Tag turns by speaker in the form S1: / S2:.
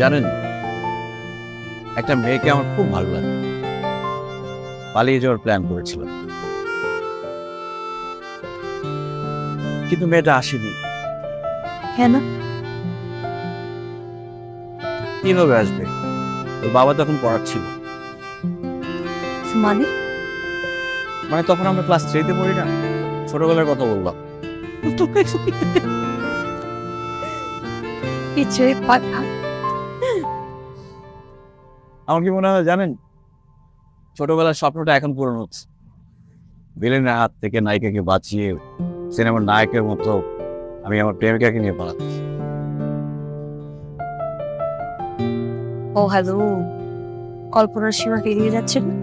S1: জানেন, একটা মেয়েকে আমার খুব ভালো লাগে, পালিয়ে যাওয়ার প্ল্যান করেছিলাম, কিন্তু মেয়েটা আসেনি।
S2: কেন?
S1: কিভাবে আসবে? ওর বাবা তখন পড়াচ্ছিল।
S2: মানে?
S1: মানে তখন আমরা ক্লাস 3-তে পড়ি না, ছোটবেলার কথা বললাম।
S2: কিছুই কথা।
S1: আমার কি মনে হয় জানেন, ছোটবেলার স্বপ্নটা এখন পূরণ হচ্ছে। ভিলেনের হাত থেকে নায়িকাকে বাঁচিয়ে সিনেমার নায়কের মতো আমি আমার প্রেমিকাকে নিয়ে পালাচ্ছি।
S2: ও হ্যালো, কল্পনার সীমা পেরিয়ে যাচ্ছে না?